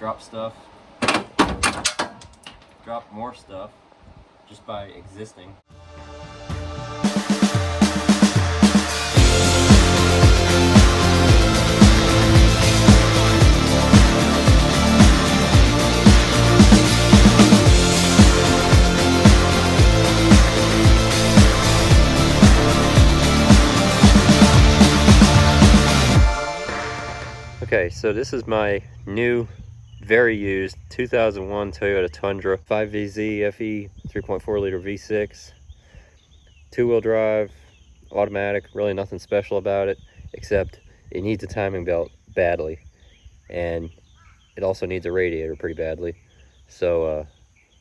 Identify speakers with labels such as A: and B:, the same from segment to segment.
A: drop stuff, drop more stuff just by existing. Okay, so this is my new, very used 2001 Toyota Tundra 5VZ FE 3.4 liter V6, two-wheel drive, automatic. Really nothing special about it, except it needs a timing belt badly, and it also needs a radiator pretty badly. So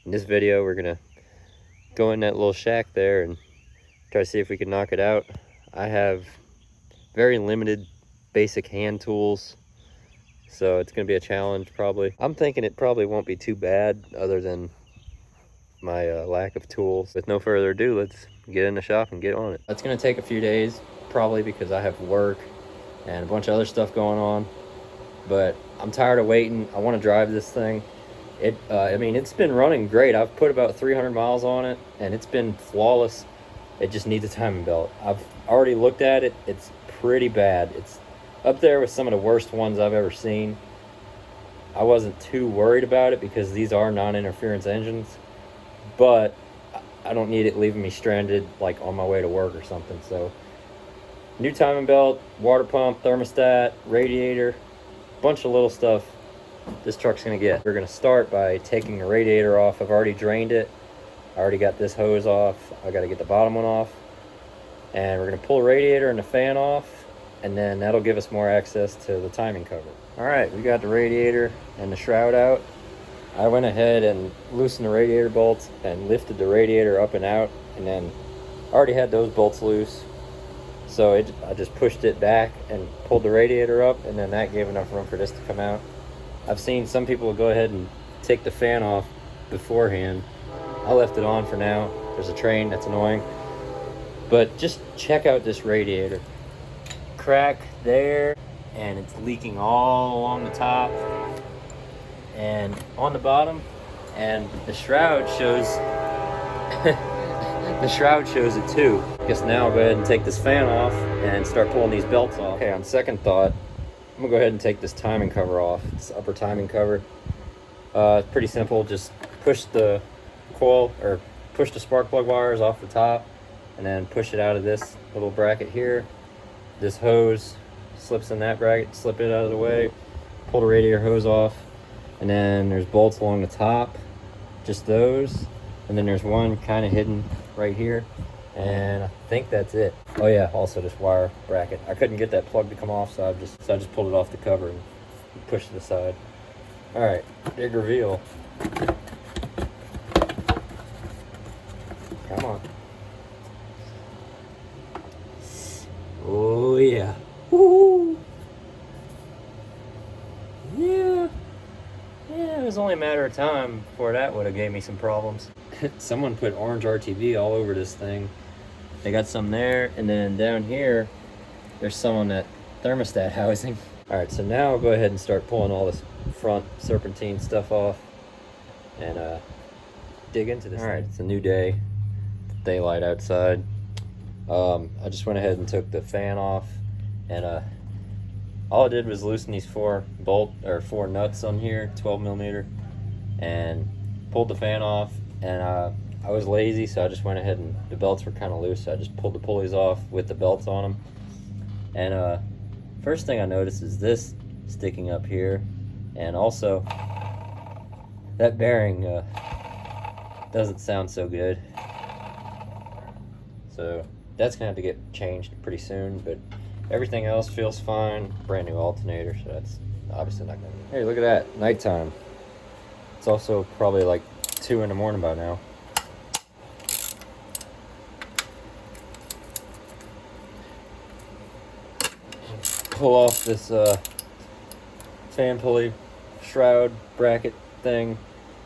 A: in this video, we're gonna go in that little shack there and try to see if we can knock it out. I have very limited basic hand tools, so it's going to be a challenge probably. I'm thinking it probably won't be too bad other than my lack of tools. With no further ado, let's get in the shop and get on it. It's going to take a few days probably because I have work and a bunch of other stuff going on. But I'm tired of waiting. I want to drive this thing. I mean, it's been running great. I've put about 300 miles on it and it's been flawless. It just needs a timing belt. I've already looked at it. It's pretty bad. It's up there with some of the worst ones I've ever seen. I wasn't too worried about it because these are non-interference engines, but I don't need it leaving me stranded like on my way to work or something. So new timing belt, water pump, thermostat, radiator, bunch of little stuff this truck's gonna get. We're gonna start by taking the radiator off. I've already drained it. I already got this hose off. I gotta get the bottom one off, and we're gonna pull the radiator and the fan off, and then that'll give us more access to the timing cover. All right, we got the radiator and the shroud out. I went ahead and loosened the radiator bolts and lifted the radiator up and out, and then I already had those bolts loose. So I just pushed it back and pulled the radiator up, and then that gave enough room for this to come out. I've seen some people go ahead and take the fan off beforehand. I left it on for now. There's a train, that's annoying. But just check out this radiator. Crack there, and it's leaking all along the top and on the bottom, and the shroud shows the shroud shows it too. I guess now I'll go ahead and take this fan off and start pulling these belts off. Okay, on second thought, I'm gonna go ahead and take this timing cover off, this upper timing cover. It's pretty simple. Just push the coil, or push the spark plug wires off the top, and then push it out of this little bracket here. This hose slips in that bracket, slip it out of the way, pull the radiator hose off, and then there's bolts along the top, just those, and then there's one kind of hidden right here, and I think that's it. Oh yeah, also this wire bracket. I couldn't get that plug to come off, so I just pulled it off the cover and pushed it aside. All right, big reveal. Come on. Oh yeah. Woo! Yeah. Yeah, it was only a matter of time before that would have gave me some problems. Someone put orange RTV all over this thing. They got some there, and then down here, there's some on that thermostat housing. All right, so now I'll go ahead and start pulling all this front serpentine stuff off and dig into this. All right, it's a new day. Daylight outside. I just went ahead and took the fan off, and all I did was loosen these four nuts on here, 12 millimeter, and pulled the fan off. And I was lazy, so I just went ahead, and the belts were kind of loose, so I just pulled the pulleys off with the belts on them. And first thing I noticed is this sticking up here, and also that bearing doesn't sound so good. So that's gonna have to get changed pretty soon, but everything else feels fine. Brand new alternator, so that's obviously not gonna be. Hey, look at that, nighttime. It's also probably like 2 in the morning by now. Pull off this fan pulley shroud bracket thing,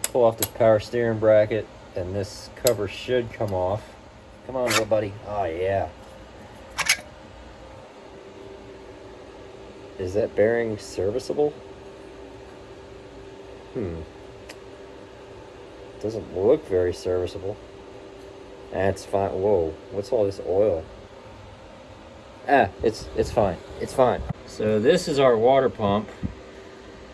A: pull off this power steering bracket, and this cover should come off. Come on, little buddy. Oh yeah. Is that bearing serviceable? Doesn't look very serviceable. That's fine. Whoa, what's all this oil? It's fine. It's fine. So this is our water pump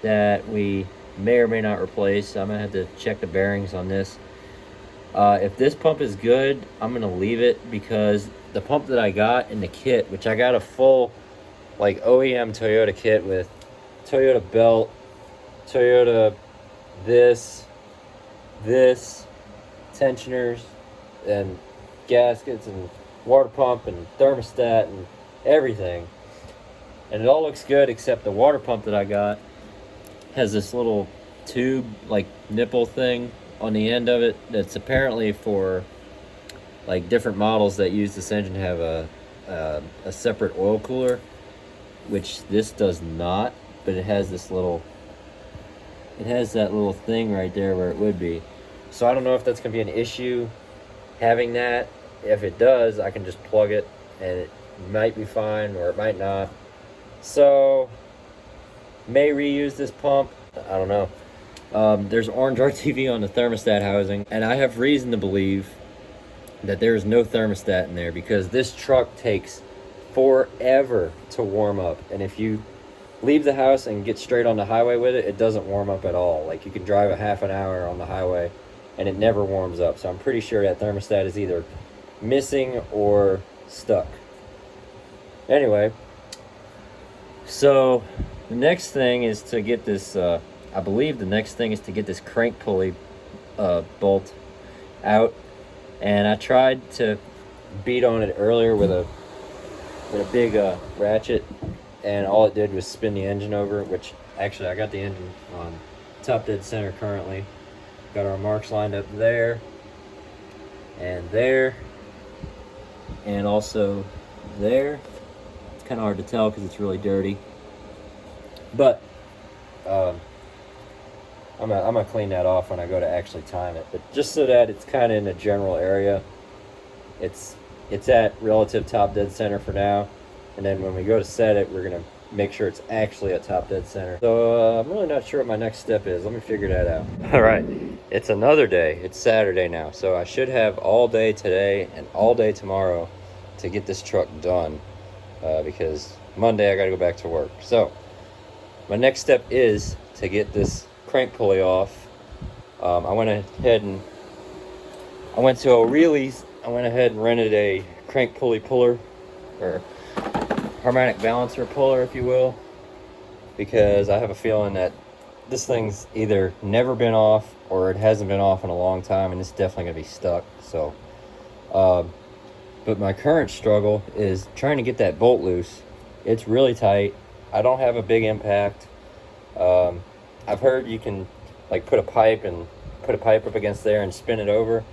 A: that we may or may not replace. I'm gonna have to check the bearings on this. If this pump is good, I'm gonna leave it, because the pump that I got in the kit, which I got a full like OEM Toyota kit with Toyota belt, Toyota this, tensioners, and gaskets, and water pump, and thermostat, and everything. And it all looks good, except the water pump that I got has this little tube, like nipple thing on the end of it, that's apparently for like different models that use this engine to have a separate oil cooler, which this does not, but it has this little, it has that little thing right there where it would be. So I don't know if that's gonna be an issue having that. If it does, I can just plug it and it might be fine, or it might not. So may reuse this pump, I don't know. There's orange RTV on the thermostat housing, and I have reason to believe that there is no thermostat in there, because this truck takes forever to warm up. And if you leave the house and get straight on the highway with it, it doesn't warm up at all. Like, you can drive a half an hour on the highway and it never warms up. So I'm pretty sure that thermostat is either missing or stuck. Anyway, so the next thing is to get this, I believe the next thing is to get this crank pulley bolt out. And I tried to beat on it earlier with a big ratchet, and all it did was spin the engine over, which actually I got the engine on top dead center currently. Got our marks lined up there, and also there. It's kind of hard to tell because it's really dirty, but I'm gonna clean that off when I go to actually time it. But just so that it's kind of in the general area, it's at relative top dead center for now. And then when we go to set it, we're gonna make sure it's actually at top dead center. So I'm really not sure what my next step is. Let me figure that out. All right, it's another day. It's Saturday now, so I should have all day today and all day tomorrow to get this truck done, because Monday I gotta go back to work. So my next step is to get this crank pulley off. I went ahead and to O'Reilly's. I went ahead and rented a crank pulley puller, or harmonic balancer puller, if you will, because I have a feeling that this thing's either never been off or it hasn't been off in a long time, and it's definitely gonna be stuck. So but my current struggle is trying to get that bolt loose. It's really tight. I don't have a big impact. I've heard you can like put a pipe up against there and spin it over.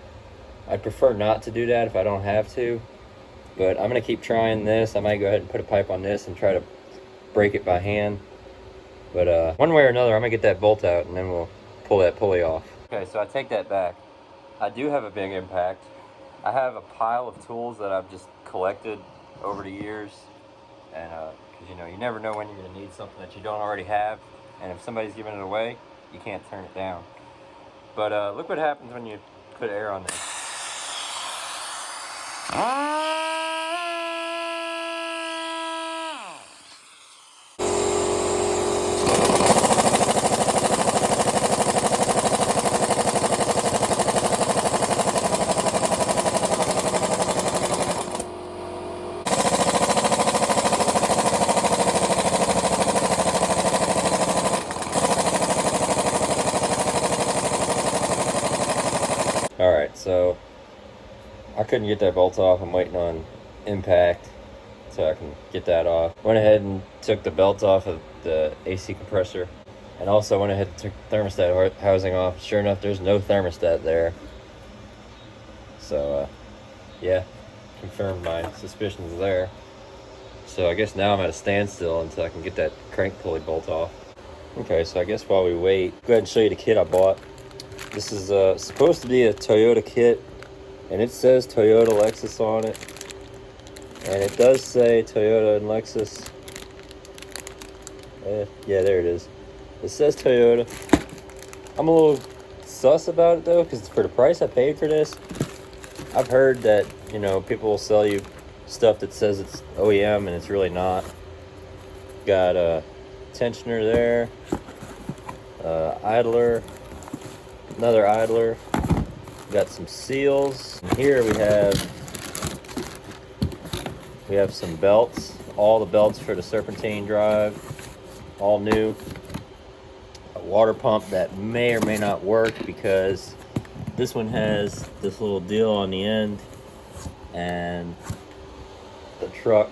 A: I'd prefer not to do that if I don't have to, but I'm gonna keep trying this. I might go ahead and put a pipe on this and try to break it by hand. But one way or another, I'm gonna get that bolt out and then we'll pull that pulley off. Okay, so I take that back. I do have a big impact. I have a pile of tools that I've just collected over the years, and because you never know when you're gonna need something that you don't already have. And if somebody's giving it away, you can't turn it down. But look what happens when you put air on this. Alright, so I couldn't get that bolt off. I'm waiting on impact so I can get that off. Went ahead and took the belt off of the AC compressor, and also went ahead and took the thermostat housing off. Sure enough, there's no thermostat there. So yeah, confirmed my suspicions there. So I guess now I'm at a standstill until I can get that crank pulley bolt off. Okay, so I guess while we wait, go ahead and show you the kit I bought. This is supposed to be a Toyota kit, and it says Toyota Lexus on it, and it does say Toyota and Lexus. Yeah, there it is. It says Toyota, I'm a little sus about it though, because for the price I paid for this, I've heard that, you know, people will sell you stuff that says it's OEM and it's really not. Got a tensioner there, idler, another idler. Got some seals. And here we have some belts. All the belts for the serpentine drive, all new. A water pump that may or may not work because this one has this little deal on the end, and the truck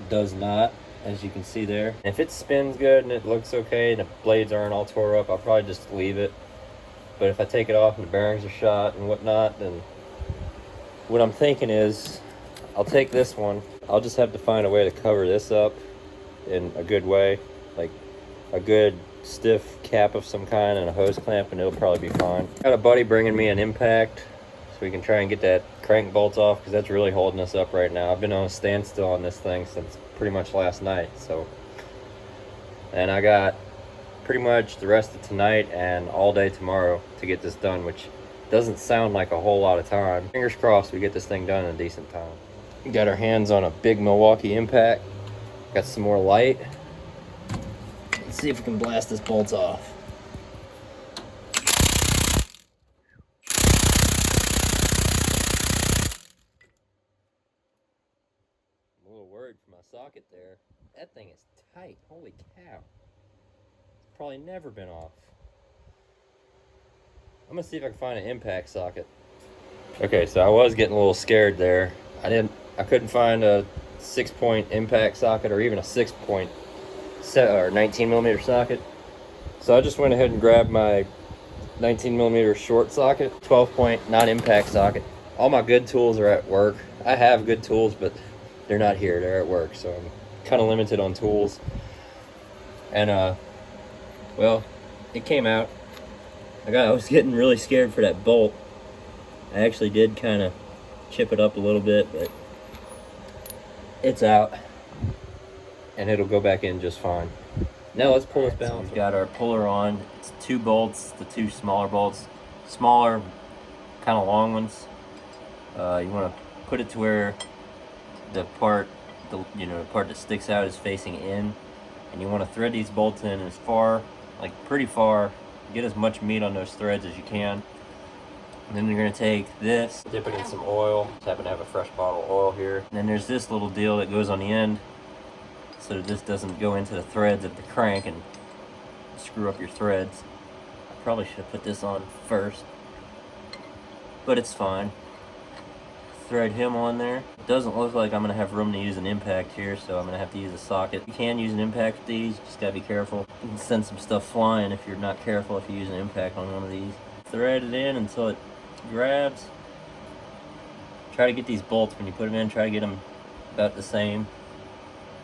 A: does not, as you can see there. If it spins good and it looks okay and the blades aren't all tore up, I'll probably just leave it. But if I take it off and the bearings are shot and whatnot, then what I'm thinking is I'll take this one. I'll just have to find a way to cover this up in a good way, like a good stiff cap of some kind and a hose clamp, and it'll probably be fine. Got a buddy bringing me an impact so we can try and get that crank bolt off, because that's really holding us up right now. I've been on a standstill on this thing since pretty much last night. And I got pretty much the rest of tonight and all day tomorrow to get this done, which doesn't sound like a whole lot of time. Fingers crossed we get this thing done in a decent time. We got our hands on a big Milwaukee impact. Got some more light. Let's see if we can blast this bolt off. I'm a little worried for my socket there. That thing is tight. Holy cow. It's probably never been off. I'm gonna see if I can find an impact socket. Okay, so I was getting a little scared there. I couldn't find a 6-point impact socket or even a 6-point or 19 millimeter socket. So I just went ahead and grabbed my 19 millimeter short socket, 12-point non-impact socket. All my good tools are at work. I have good tools, but they're not here. They're at work, so I'm kind of limited on tools. And well, it came out. I was getting really scared for that bolt. I actually did kind of chip it up a little bit, but it's out, and it'll go back in just fine. Now let's pull this down. So we've got our puller on. It's 2 bolts, the 2 smaller bolts, smaller, kind of long ones. You want to put it to where the part that sticks out is facing in, and you want to thread these bolts in as far, like pretty far. Get as much meat on those threads as you can. And then you're going to take this, dip it in some oil. Just happen to have a fresh bottle of oil here. And then there's this little deal that goes on the end so that this doesn't go into the threads of the crank and screw up your threads. I probably should have put this on first, but it's fine. Thread him on there. It doesn't look like I'm going to have room to use an impact here, so I'm going to have to use a socket. You can use an impact with these, just got to be careful. You can send some stuff flying if you're not careful if you use an impact on one of these. Thread it in until it grabs. Try to get these bolts, when you put them in, try to get them about the same.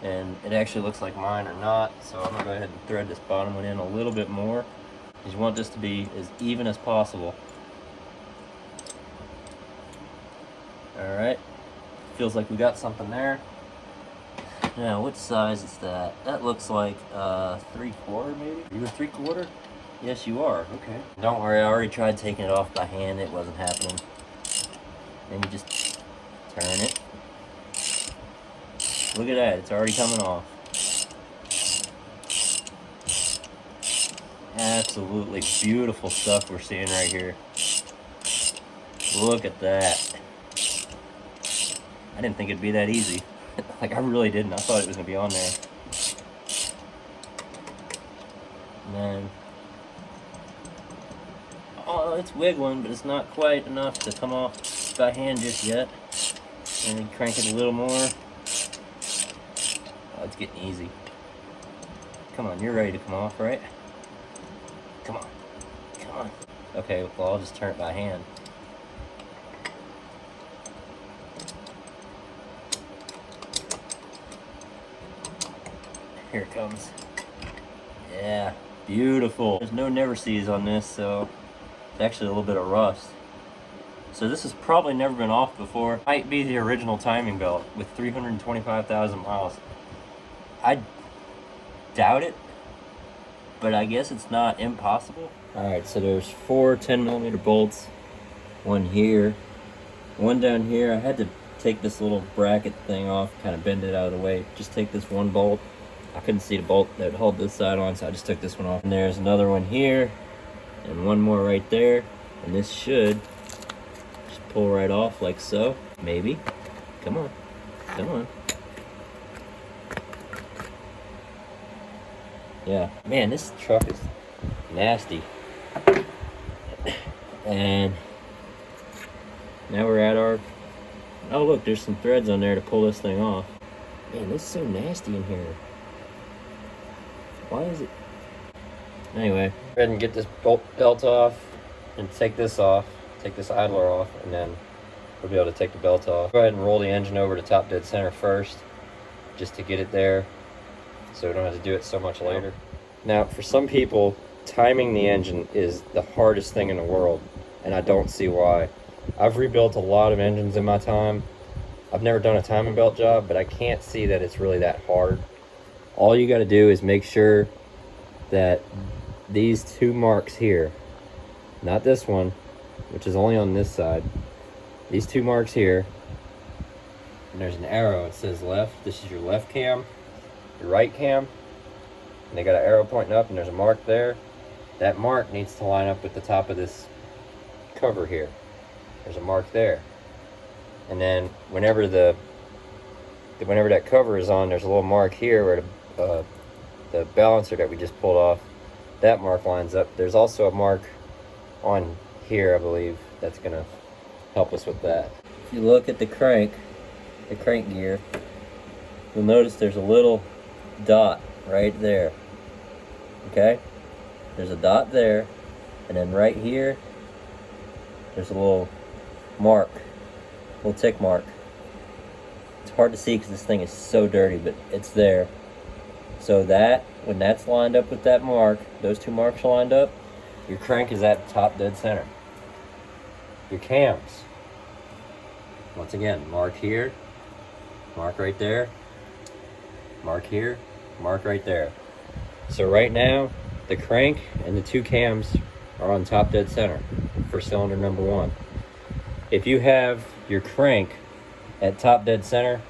A: And it actually looks like mine or not, so I'm going to go ahead and thread this bottom one in a little bit more, because you want this to be as even as possible. Alright, feels like we got something there. Now, what size is that? That looks like 3/4 maybe? Are you a 3/4? Yes, you are. Okay. Don't worry, I already tried taking it off by hand. It wasn't happening. Then you just turn it. Look at that, it's already coming off. Absolutely beautiful stuff we're seeing right here. Look at that. I didn't think it'd be that easy. Like, I really didn't. I thought it was gonna be on there. And then, oh, it's wiggling, but it's not quite enough to come off by hand just yet. And then crank it a little more. Oh, it's getting easy. Come on, you're ready to come off, right? Come on. Come on. Okay, well, I'll just turn it by hand. Here it comes. Yeah, beautiful. There's no never sees on this, so it's actually a little bit of rust. So this has probably never been off before. Might be the original timing belt with 325,000 miles. I doubt it, but I guess it's not impossible. All right, so there's 4 10mm bolts, one here, one down here. I had to take this little bracket thing off, kind of bend it out of the way. Just take this one bolt. I couldn't see the bolt that would hold this side on, so I just took this one off. And there's another one here, and one more right there. And this should just pull right off like so. Maybe. Come on. Come on. Yeah. Man, this truck is nasty. And now we're at our... Oh, look, there's some threads on there to pull this thing off. Man, this is so nasty in here. Why is it? Anyway, go ahead and get this belt off and take this off. Take this idler off, and then we'll be able to take the belt off. Go ahead and roll the engine over to top dead center first, just to get it there, so we don't have to do it so much later. Now, for some people, timing the engine is the hardest thing in the world, and I don't see why. I've rebuilt a lot of engines in my time. I've never done a timing belt job, but I can't see that it's really that hard. All you got to do is make sure that these 2 marks here, not this one, which is only on this side, these 2 marks here, and there's an arrow, it says left. This is your left cam, your right cam, and they got an arrow pointing up, and there's a mark there. That mark needs to line up with the top of this cover here. There's a mark there. And then whenever that cover is on, there's a little mark here where the balancer that we just pulled off, that mark lines up. There's also a mark on here, I believe, that's gonna help us with that. If you look at the crank gear, you'll notice there's a little dot right there. Okay? There's a dot there, and then right here, there's a little mark, little tick mark. It's hard to see because this thing is so dirty, but it's there. So that, when that's lined up with that mark, those 2 marks are lined up, your crank is at top dead center. Your cams, once again, mark here, mark right there, mark here, mark right there. So right now, the crank and the 2 cams are on top dead center for cylinder number 1. If you have your crank at top dead center,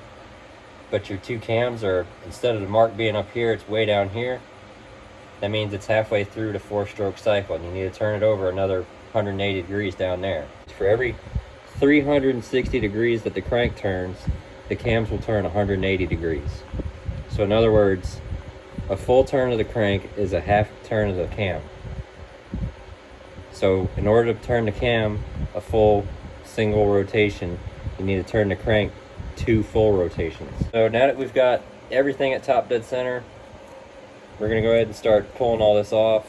A: but your 2 cams are, instead of the mark being up here, it's way down here, that means it's halfway through the 4-stroke cycle, and you need to turn it over another 180 degrees down there. For every 360 degrees that the crank turns, the cams will turn 180 degrees. So in other words, a full turn of the crank is a half turn of the cam. So in order to turn the cam a full single rotation, you need to turn the crank 2 full rotations. So now that we've got everything at top dead center, we're gonna go ahead and start pulling all this off.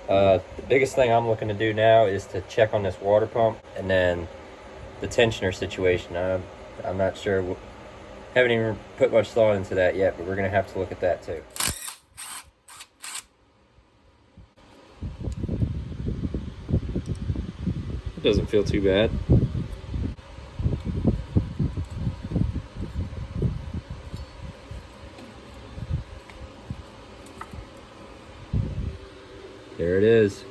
A: The biggest thing I'm looking to do now is to check on this water pump, and then the tensioner situation. I'm not sure, haven't even put much thought into that yet, but we're gonna have to look at that too. It doesn't feel too bad. There it is.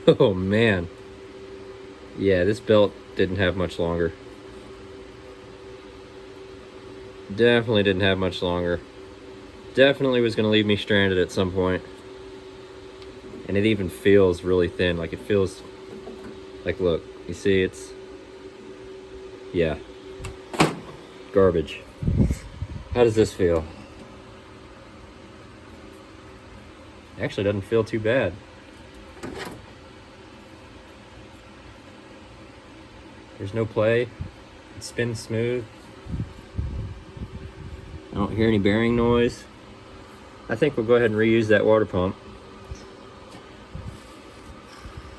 A: Oh man. Yeah, this belt didn't have much longer. Definitely didn't have much longer. Definitely was gonna leave me stranded at some point. And it even feels really thin. Like, it feels like, look, you see, it's, yeah, garbage. How does this feel? Actually doesn't feel too bad. There's no play. It spins smooth. I don't hear any bearing noise. I think we'll go ahead and reuse that water pump.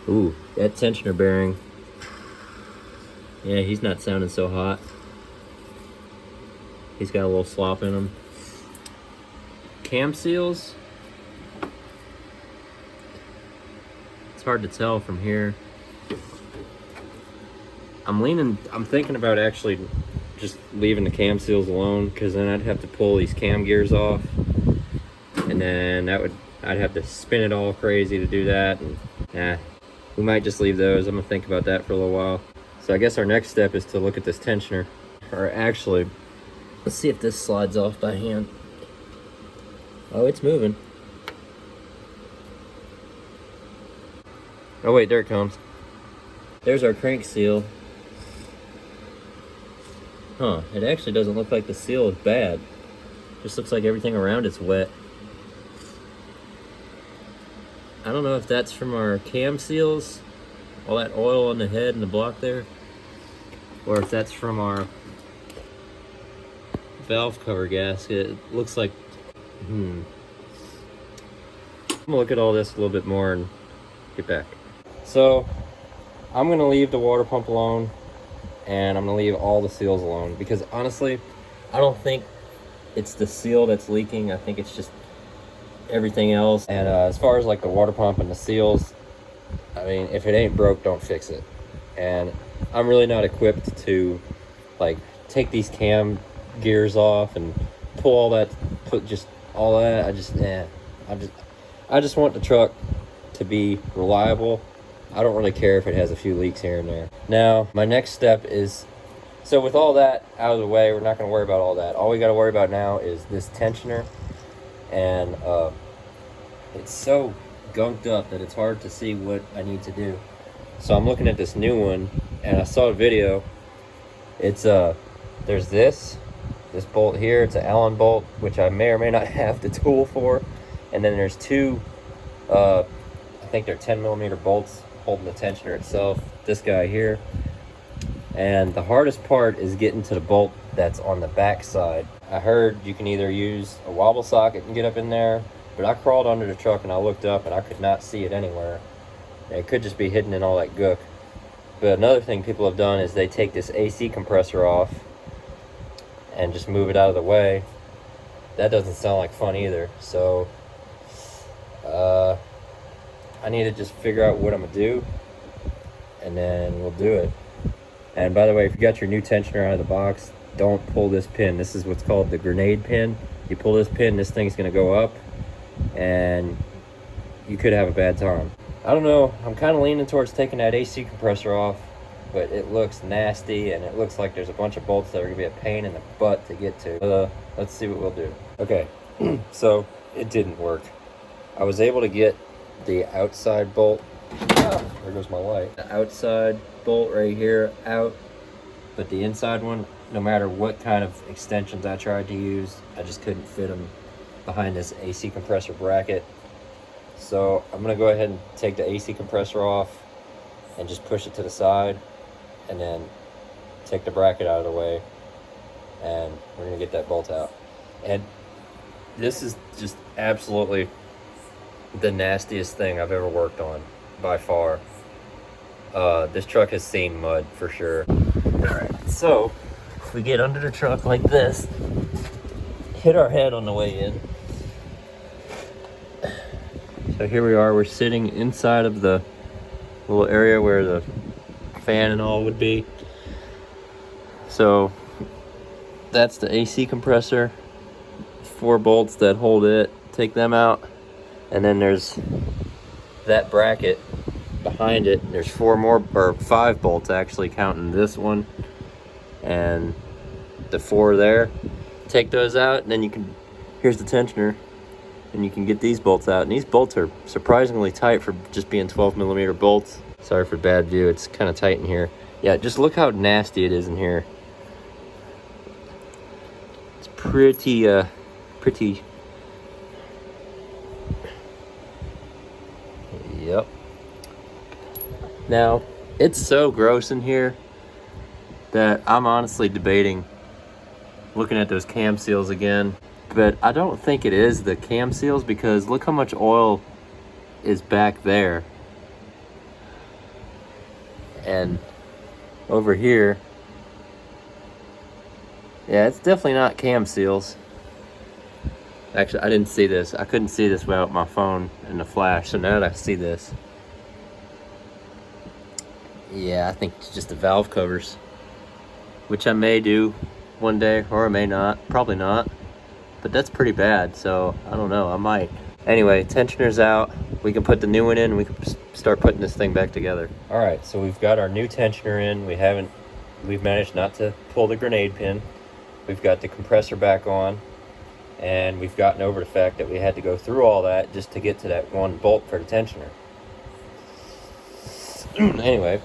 A: Ooh, that tensioner bearing. Yeah, he's not sounding so hot. He's got a little slop in him. Cam seals. It's hard to tell from here. I'm thinking about actually just leaving the cam seals alone, because then I'd have to pull these cam gears off, and then I'd have to spin it all crazy to do that, and we might just leave those. I'm gonna think about that for a little while. So I guess our next step is to look at this tensioner, or actually, let's see if this slides off by hand. Oh, it's moving. Oh wait, there it comes. There's our crank seal. Huh, it actually doesn't look like the seal is bad. Just looks like everything around it's wet. I don't know if that's from our cam seals, all that oil on the head and the block there, or if that's from our valve cover gasket. It looks like, I'm gonna look at all this a little bit more and get back. So I'm gonna leave the water pump alone, and I'm gonna leave all the seals alone, because honestly, I don't think it's the seal that's leaking. I think it's just everything else. And as far as like the water pump and the seals, I mean, if it ain't broke, don't fix it. And I'm really not equipped to like take these cam gears off and pull all that, put just all that. I just want the truck to be reliable. I don't really care if it has a few leaks here and there. Now, my next step is, so with all that out of the way, we're not going to worry about all that. All we got to worry about now is this tensioner. And it's so gunked up that it's hard to see what I need to do. So I'm looking at this new one, and I saw a video. It's there's this bolt here. It's an Allen bolt, which I may or may not have the tool for. And then there's two, I think they're 10mm bolts holding the tensioner itself. This guy here. And the hardest part is getting to the bolt that's on the back side. I heard you can either use a wobble socket and get up in there, but I crawled under the truck and I looked up and I could not see it anywhere. It could just be hidden in all that gook. But another thing people have done is they take this AC compressor off and just move it out of the way. That doesn't sound like fun either. So I need to just figure out what I'm gonna do, and then we'll do it. And by the way, if you got your new tensioner out of the box, don't pull this pin. This is what's called the grenade pin. You pull this pin, this thing's gonna go up, and you could have a bad time. I don't know, I'm kind of leaning towards taking that AC compressor off, but it looks nasty, and it looks like there's a bunch of bolts that are gonna be a pain in the butt to get to. Let's see what we'll do. Okay, so it didn't work. I was able to get the outside bolt, there goes my light. The outside bolt right here out, but the inside one, no matter what kind of extensions I tried to use, I just couldn't fit them behind this AC compressor bracket. So I'm gonna go ahead and take the AC compressor off and just push it to the side, and then take the bracket out of the way, and we're gonna get that bolt out. And this is just absolutely the nastiest thing I've ever worked on, by far. This truck has seen mud for sure. Alright, so if we get under the truck like this, hit our head on the way in. So here we are, we're sitting inside of the little area where the fan and all would be. So that's the AC compressor, 4 bolts that hold it, take them out. And then there's that bracket behind it. There's 5 bolts actually, counting this one and the 4 there. Take those out, and then you can, here's the tensioner, and you can get these bolts out. And these bolts are surprisingly tight for just being 12mm bolts. Sorry for bad view, it's kind of tight in here. Yeah, just look how nasty it is in here. It's pretty Yep. Now, it's so gross in here that I'm honestly debating looking at those cam seals again. But I don't think it is the cam seals, because look how much oil is back there. And over here, yeah, it's definitely not cam seals. Actually, I didn't see this. I couldn't see this without my phone and the flash. So now that I see this, yeah, I think it's just the valve covers. which I may do one day, or I may not, probably not. But that's pretty bad, so I don't know, I might. Anyway, tensioner's out. We can put the new one in and we can start putting this thing back together. All right, so we've got our new tensioner in. We've managed not to pull the grenade pin. We've got the compressor back on, and we've gotten over the fact that we had to go through all that just to get to that one bolt for the tensioner. Anyway,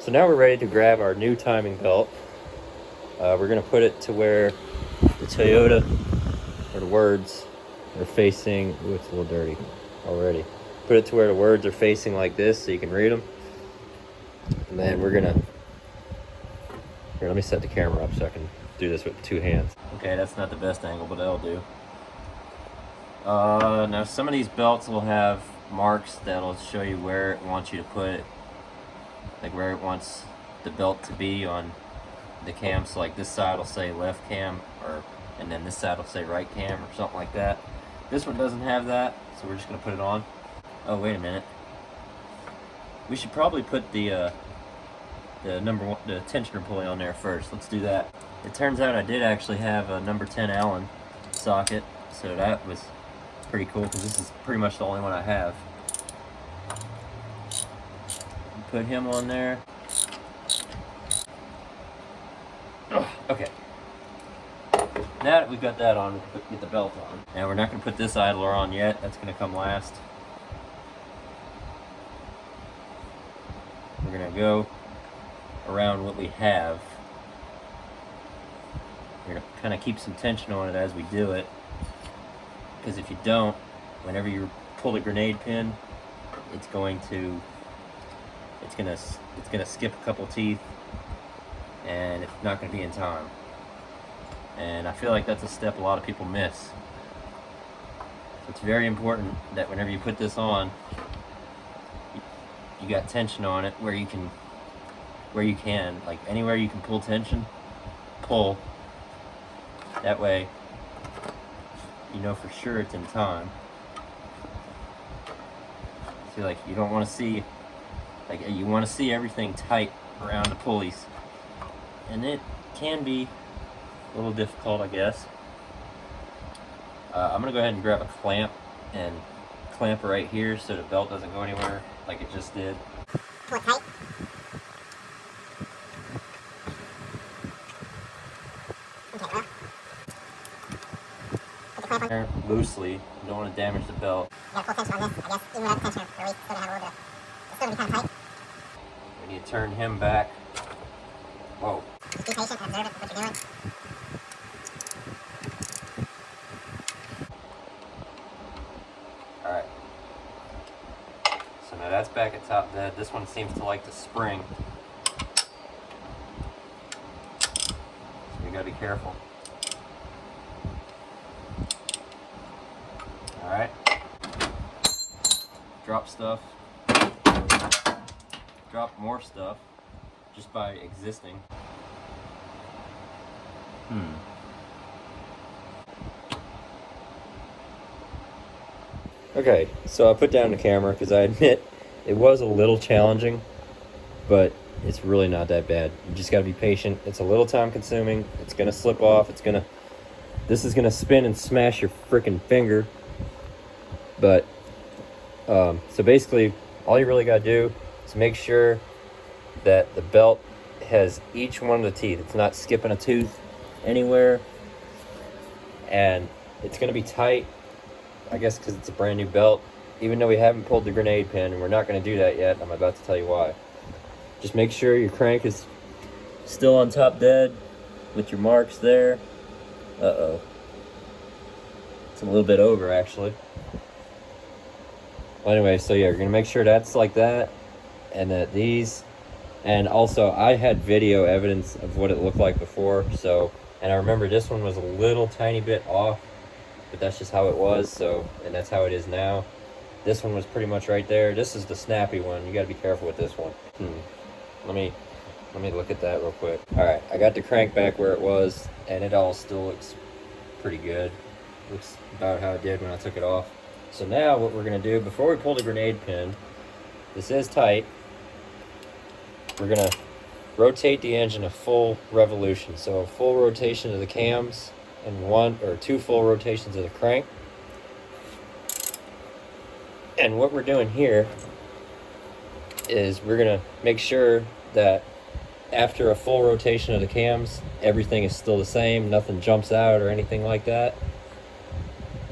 A: so now we're ready to grab our new timing belt. We're gonna put it to where the Toyota, or the words, are facing. Ooh, it's a little dirty already. Put it to where the words are facing like this so you can read them. And then we're gonna, here, let me set the camera up so I can do this with 2 hands. Okay, that's not the best angle, but that'll do. Now some of these belts will have marks that'll show you where it wants you to put it, like where it wants the belt to be on the cam. So like this side will say left cam, and then this side will say right cam or something like that. This one doesn't have that, so we're just gonna put it on. Oh, wait a minute. We should probably put the tensioner pulley on there first. Let's do that. It turns out I did actually have a number 10 Allen socket, so that was pretty cool because this is pretty much the only one I have. Put him on there. Okay. Now that we've got that on, we can get the belt on. Now we're not going to put this idler on yet. That's going to come last. We're going to go around what we have. We're going to kind of keep some tension on it as we do it. Because if you don't, whenever you pull the grenade pin, it's going to skip a couple teeth, and it's not going to be in time. And I feel like that's a step a lot of people miss. So it's very important that whenever you put this on, you got tension on it where you can, like anywhere you can pull tension, pull. That way, you know for sure it's in time. See, like you don't want to see, like you want to see everything tight around the pulleys, and it can be a little difficult, I guess. I'm gonna go ahead and grab a clamp and clamp right here so the belt doesn't go anywhere like it just did. Pull it tight. Okay, put the clamp on there loosely. You don't want to damage the belt. You gotta pull tension on this, I guess, even without the tensioner, or at least it's still gonna have a little bit it's still gonna be kind of tight. We need to turn him back. Whoa. Just be patient and observe it, what you're doing. Alright. So now that's back at top dead. This one seems to like to spring. So you gotta be careful. Alright. Drop stuff. Drop more stuff just by existing. Okay, so I put down the camera because I admit it was a little challenging, but it's really not that bad. You just gotta be patient. It's a little time consuming. It's gonna slip off. This is gonna spin and smash your freaking finger. But, so basically all you really gotta do is make sure that the belt has each one of the teeth. It's not skipping a tooth anywhere, and it's going to be tight, I guess because it's a brand new belt, even though we haven't pulled the grenade pin, and we're not going to do that yet. I'm about to tell you why. Just make sure your crank is still on top dead with your marks there. Uh-oh. It's a little bit over, actually. Well, anyway, so yeah, you're going to make sure that's like that, and that these, and also I had video evidence of what it looked like before, so, and I remember this one was a little tiny bit off, but that's just how it was, so, and that's how it is now. This one was pretty much right there. This is the snappy one. You got to be careful with this one. Let me look at that real quick. All right, I got the crank back where it was, and it all still looks pretty good. Looks about how it did when I took it off. So now what we're going to do, before we pull the grenade pin, this is tight, we're rotate the engine a full revolution. So a full rotation of the cams and 1 or 2 full rotations of the crank. And what we're doing here is we're gonna make sure that after a full rotation of the cams, everything is still the same, nothing jumps out or anything like that.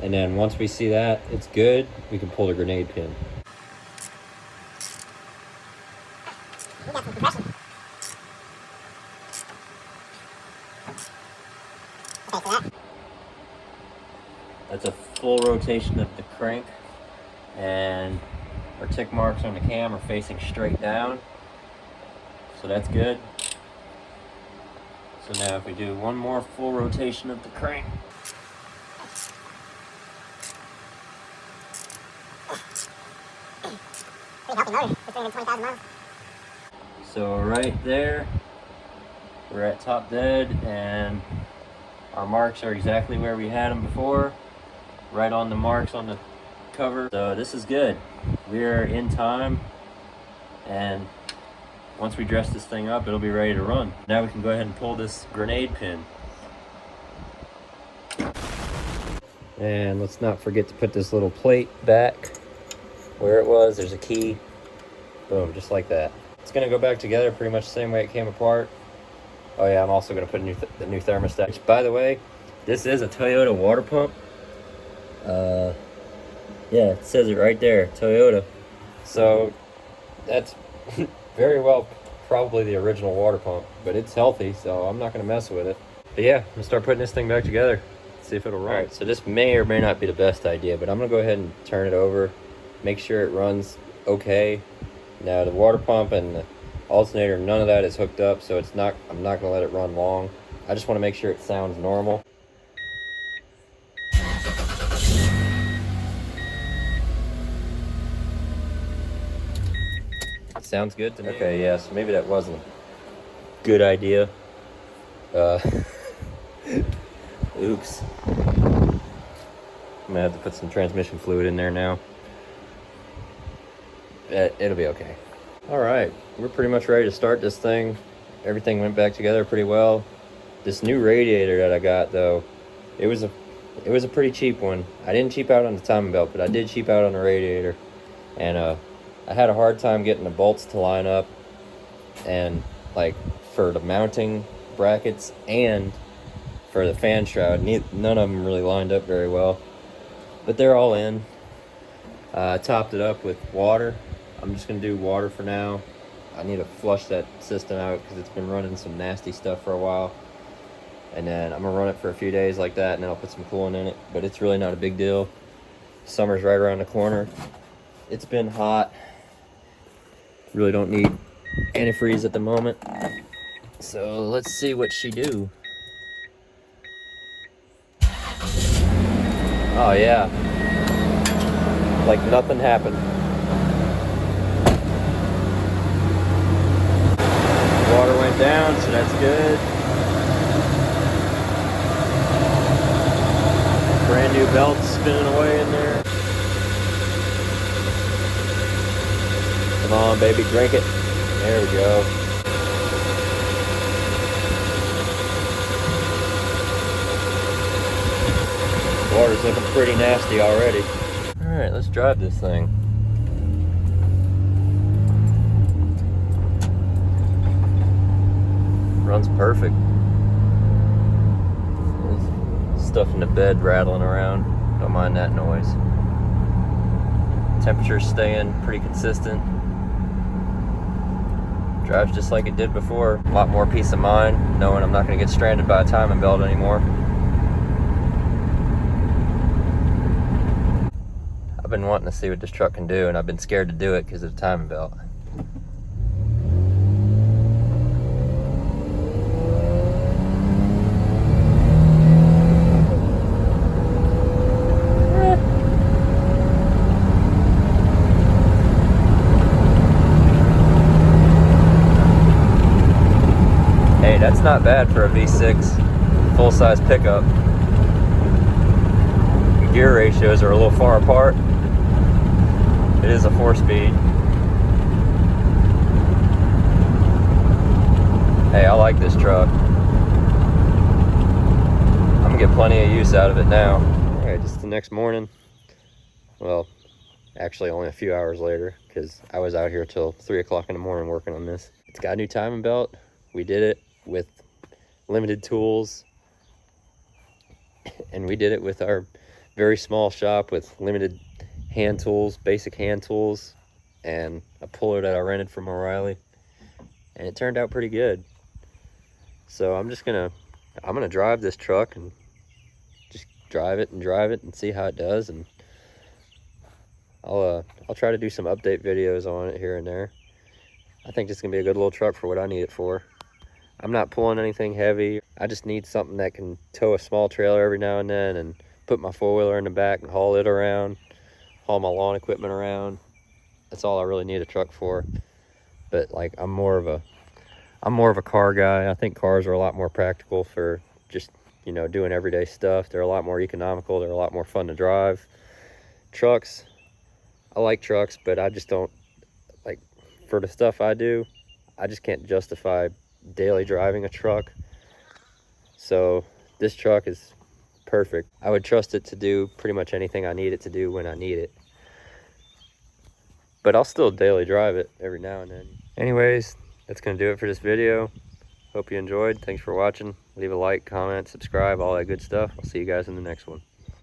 A: And then once we see that it's good, we can pull the grenade pin.
B: We got some compression. Okay, so
A: That's a full rotation of the crank, and our tick marks on the cam are facing straight down, so that's good. So now if we do one more full rotation of the crank,
B: pretty healthy motor for 320,000 miles.
A: so right there, we're at top dead, and our marks are exactly where we had them before, right on the marks on the cover. So this is good. We're in time, and once we dress this thing up, it'll be ready to run. Now we can go ahead and pull this grenade pin. And let's not forget to put this little plate back where it was. There's a key. Boom, just like that. It's gonna go back together pretty much the same way it came apart. Oh yeah, I'm also gonna put the new thermostat. Which, by the way, this is a Toyota water pump. Yeah, it says it right there, Toyota. So that's very well probably the original water pump, but it's healthy, so I'm not gonna mess with it. But yeah, I'm gonna start putting this thing back together. See if it'll run. All right, so this may or may not be the best idea, but I'm gonna go ahead and turn it over, make sure it runs okay. Now the water pump and the alternator, none of that is hooked up, so I'm not gonna let it run long. I just wanna make sure it sounds normal. Sounds good to me. Okay, yeah, so maybe that wasn't a good idea. Oops. I'm gonna have to put some transmission fluid in there now. It'll be okay. All right, we're pretty much ready to start this thing. Everything went back together pretty well. This new radiator that I got, though, it was a pretty cheap one. I didn't cheap out on the timing belt, but I did cheap out on the radiator. And I had a hard time getting the bolts to line up, and like for the mounting brackets and for the fan shroud, none of them really lined up very well, but they're all in. I topped it up with water. I'm just gonna do water for now. I need to flush that system out because it's been running some nasty stuff for a while, and then I'm gonna run it for a few days like that, and then I'll put some coolant in it. But it's really not a big deal. Summer's right around the corner. It's been hot. Really don't need antifreeze at the moment. So let's see what she do. Oh yeah, like nothing happened. Water went down, so that's good. Brand new belt spinning away in there. Come on, baby, drink it. There we go. Water's looking pretty nasty already. All right, let's drive this thing. Runs perfect. There's stuff in the bed rattling around. Don't mind that noise. Temperature's staying pretty consistent. Drives just like it did before. A lot more peace of mind knowing I'm not going to get stranded by a timing belt anymore. I've been wanting to see what this truck can do, and I've been scared to do it because of the timing belt. That's not bad for a V6 full-size pickup. The gear ratios are a little far apart. It is a 4-speed. Hey, I like this truck. I'm gonna get plenty of use out of it now. All right, just the next morning. Well, actually only a few hours later, because I was out here till 3 o'clock in the morning working on this. It's got a new timing belt. We did it with limited tools, and we did it with our very small shop with limited hand tools, basic hand tools, and a puller that I rented from O'Reilly, and it turned out pretty good. So I'm gonna drive this truck and just drive it and see how it does, and I'll try to do some update videos on it here and there. I think this is gonna be a good little truck for what I need it for. I'm not pulling anything heavy. I just need something that can tow a small trailer every now and then and put my four-wheeler in the back and haul it around, haul my lawn equipment around. That's all I really need a truck for. But like, I'm more of a car guy. I think cars are a lot more practical for just, you know, doing everyday stuff. They're a lot more economical. They're a lot more fun to drive. Trucks, I like trucks, but I just don't, like, for the stuff I do, I just can't justify daily driving a truck. So this truck is perfect. I would trust it to do pretty much anything I need it to do when I need it. But I'll still daily drive it every now and then. Anyways, that's gonna do it for this video. Hope you enjoyed. Thanks for watching. Leave a like, comment, subscribe, all that good stuff. I'll see you guys in the next one.